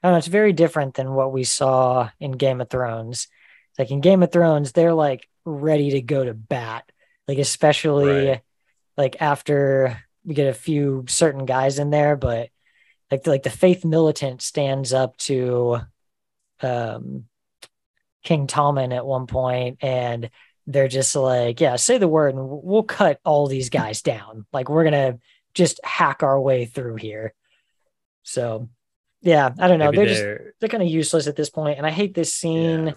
don't know. It's very different than what we saw in Game of Thrones. Like in Game of Thrones, they're like ready to go to bat. Like, especially like after we get a few certain guys in there, but like the Faith Militant stands up to King Tommen at one point, and they're just like, yeah, say the word and we'll cut all these guys down. Like we're going to just hack our way through here. So yeah, I don't know. They're kind of useless at this point. And I hate this scene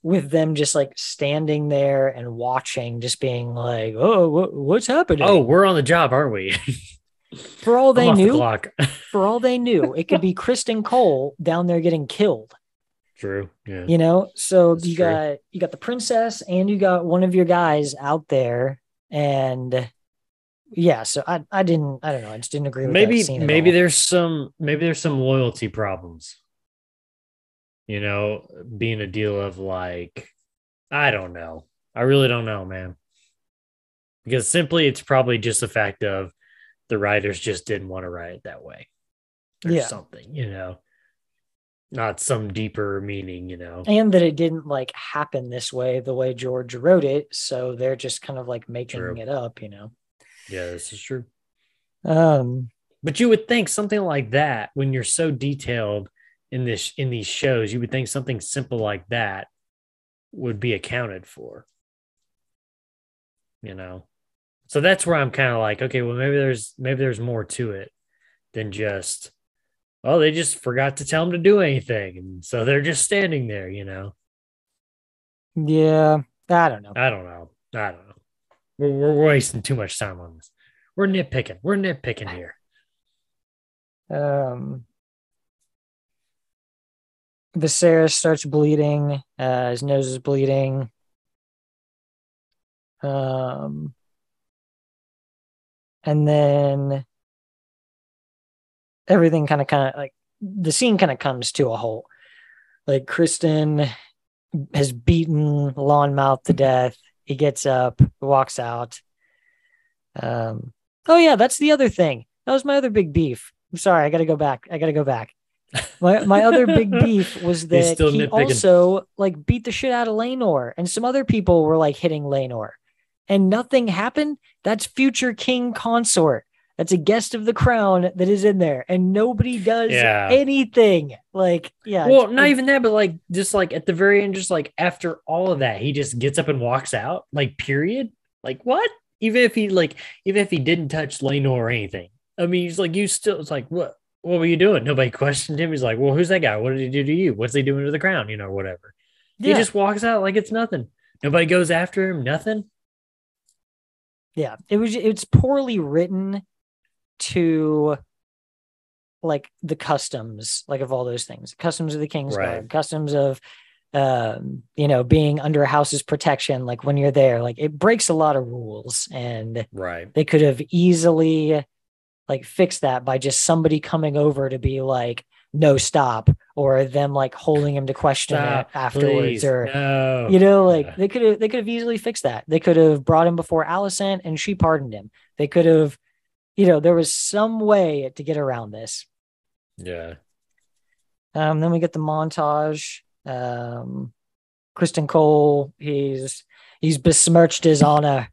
with them just like standing there and watching, just being like, oh, what's happening? Oh, we're on the job, aren't we? For all they knew, it could be Cristin Cole down there getting killed. True. Yeah. You know, so you got the princess and you got one of your guys out there, and yeah, so I don't know, I just didn't agree with that scene maybe there's some loyalty problems. You know, being a deal of like, I don't know. I really don't know, man. Because simply it's probably just the fact of the writers just didn't want to write it that way. Or something, you know. Not some deeper meaning, you know. And that it didn't like happen this way, the way George wrote it. So they're just kind of like making it up, you know. Yeah, this is true. But you would think something like that, when you're so detailed in these shows, you would think something simple like that would be accounted for. You know. So that's where I'm kind of like, okay, well, maybe there's more to it than just, oh, they just forgot to tell them to do anything. And so they're just standing there, you know? Yeah. I don't know. We're wasting too much time on this. We're nitpicking here. Viserys starts bleeding. His nose is bleeding. And then everything kind of like the scene kind of comes to a halt. Like Cristin has beaten Lawnmouth to death. He gets up, walks out. Oh yeah, that's the other thing. That was my other big beef. I'm sorry, I gotta go back. My other big beef was He's that still he nitpicking. also like beat the shit out of Laenor, and some other people were like hitting Laenor, and nothing happened. That's future king consort. That's a guest of the crown that is in there, and nobody does Yeah. anything. Like, yeah. Well, not even that, but like just like at the very end, just like after all of that, he just gets up and walks out. Like, period. Like, what? Even if he didn't touch Laenor or anything. I mean, he's like, you still. It's like, what were you doing? Nobody questioned him. He's like, well, who's that guy? What did he do to you? What's he doing to the crown? You know, whatever. He Yeah. just walks out like it's nothing. Nobody goes after him. Nothing. Yeah. It's poorly written to like the customs, like of all those things, customs of the King's Guard, customs of being under a house's protection. Like when you're there, like it breaks a lot of rules, and they could have easily like fixed that by just somebody coming over to be like, no, stop, or them like holding him to question it afterwards, please. or no. they could have easily fixed that. They could have brought him before Alicent and she pardoned him. They could have, there was some way to get around this. Yeah. Then we get the montage. Cristin Cole, he's besmirched his honor.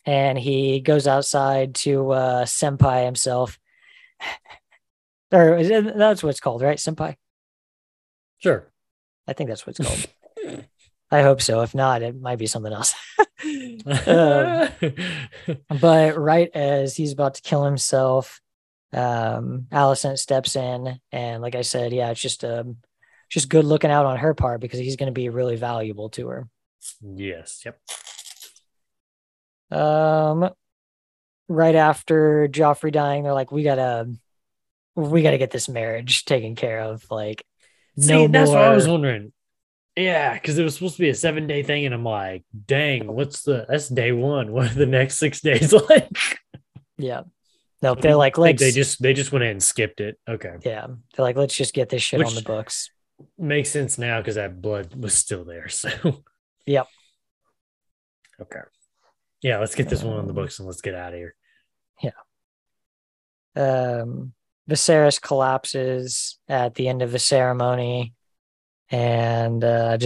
And he goes outside to senpai himself. That's what it's called, right? Senpai? Sure. I think that's what it's called. I hope so. If not, it might be something else. But right as he's about to kill himself, Alicent steps in, and like I said, yeah, it's just good looking out on her part because he's going to be really valuable to her. Yes. Yep. Right after Joffrey dying, they're like, we gotta get this marriage taken care of. Like, see, that's what I was wondering. Yeah, because it was supposed to be a 7-day thing, and I'm like, dang, that's day one. What are the next 6 days like? Yeah. No, they're like, they just went ahead and skipped it. Okay. Yeah. They're like, let's just get this shit on the books. Makes sense now because that blood was still there. So yep. Okay. Yeah, let's get this one on the books and let's get out of here. Yeah. Viserys collapses at the end of the ceremony, and I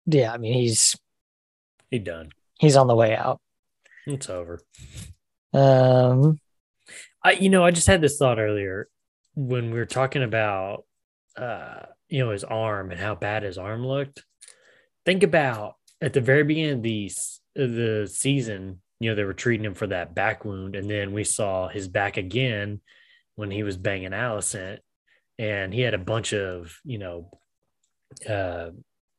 mean, he's done. He's on the way out. It's over. I just had this thought earlier when we were talking about his arm and how bad his arm looked. Think about at the very beginning of the season, they were treating him for that back wound, and then we saw his back again when he was banging Alicent, and he had a bunch of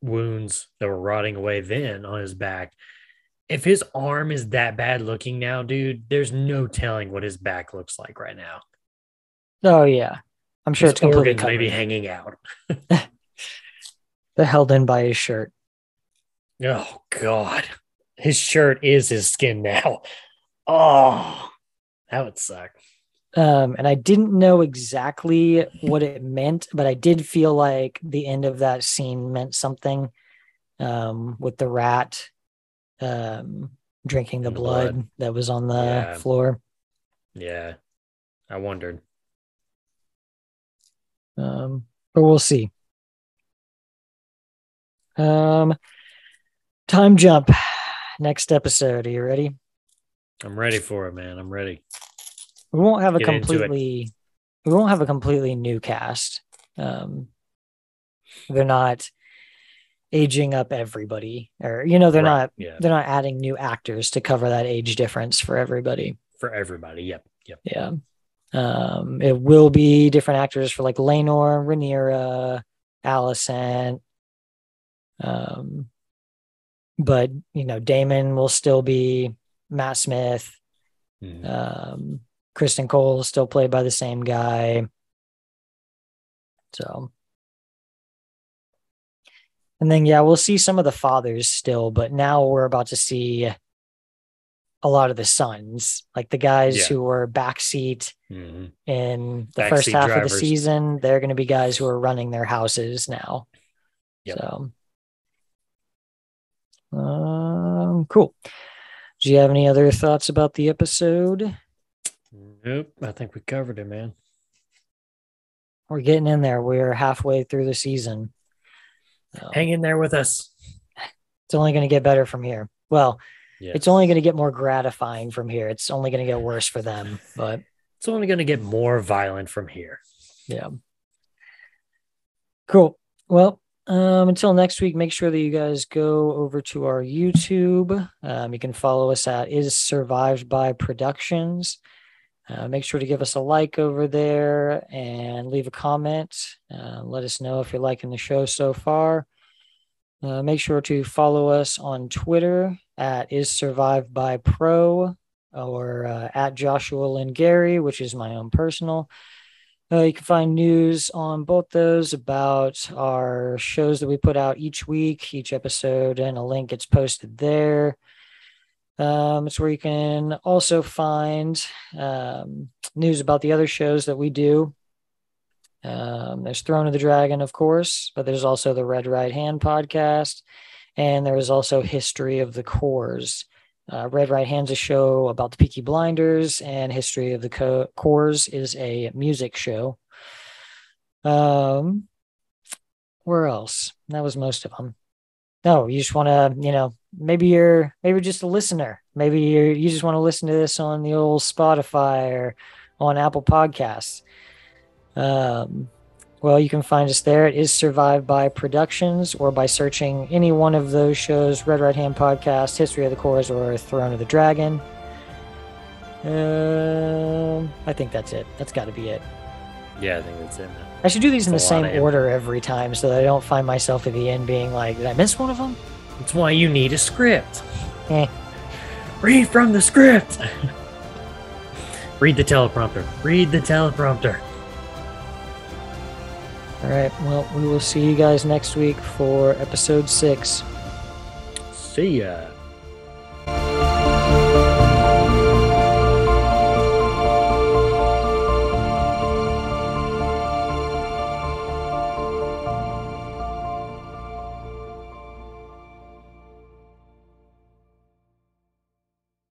wounds that were rotting away then on his back. If his arm is that bad looking now, dude, there's no telling what his back looks like right now. Oh yeah, I'm sure it's completely covered. Maybe hanging out. They're held in by his shirt. Oh God, his shirt is his skin now. Oh, that would suck. And I didn't know exactly what it meant, but I did feel like the end of that scene meant something. With the rat drinking the blood that was on the floor. Yeah, I wondered. But we'll see. Time jump. Next episode. Are you ready? I'm ready for it, man. I'm ready. We won't have a completely new cast. They're not aging up everybody, or they're not adding new actors to cover that age difference for everybody. Yep. Yeah. It will be different actors for like Laenor, Rhaenyra, Alicent. But Daemon will still be Matt Smith. Cristin Cole is still played by the same guy. So, and then we'll see some of the fathers still, but now we're about to see a lot of the sons, like the guys who were backseat in the first half of the season. They're going to be guys who are running their houses now. Yep. So, cool. Do you have any other thoughts about the episode? Nope. I think we covered it, man. We're getting in there. We're halfway through the season. Hang in there with us. It's only going to get better from here. Well, yes. It's only going to get more gratifying from here. It's only going to get worse for them, but it's only going to get more violent from here. Yeah. Cool. Well, until next week, make sure that you guys go over to our YouTube. You can follow us at Is Survived by Productions. Make sure to give us a like over there and leave a comment. Let us know if you're liking the show so far. Make sure to follow us on Twitter at Is Survived by Pro or at Joshua Lynn Gary, which is my own personal. You can find news on both those about our shows that we put out each week, each episode, and a link gets posted there. It's where you can also find news about the other shows that we do. There's Throne of the Dragon, of course, but there's also the Red Right Hand podcast, and there is also History of the Cores. Red Right Hand's a show about the Peaky Blinders, and History of the Cores is a music show. Where else? That was most of them. No, you just want to, maybe you're just a listener. Maybe you just want to listen to this on the old Spotify or on Apple Podcasts. Well, you can find us there. It is Survived by Productions, or by searching any one of those shows, Red Right Hand Podcast, History of the Cores, or Throne of the Dragon. I think that's it. That's got to be it. Yeah, I think that's it, man. I should do these in the same order every time so that I don't find myself at the end being like, did I miss one of them? That's why you need a script. Read from the script. Read the teleprompter. Read the teleprompter. All right. Well, we will see you guys next week for episode 6. See ya.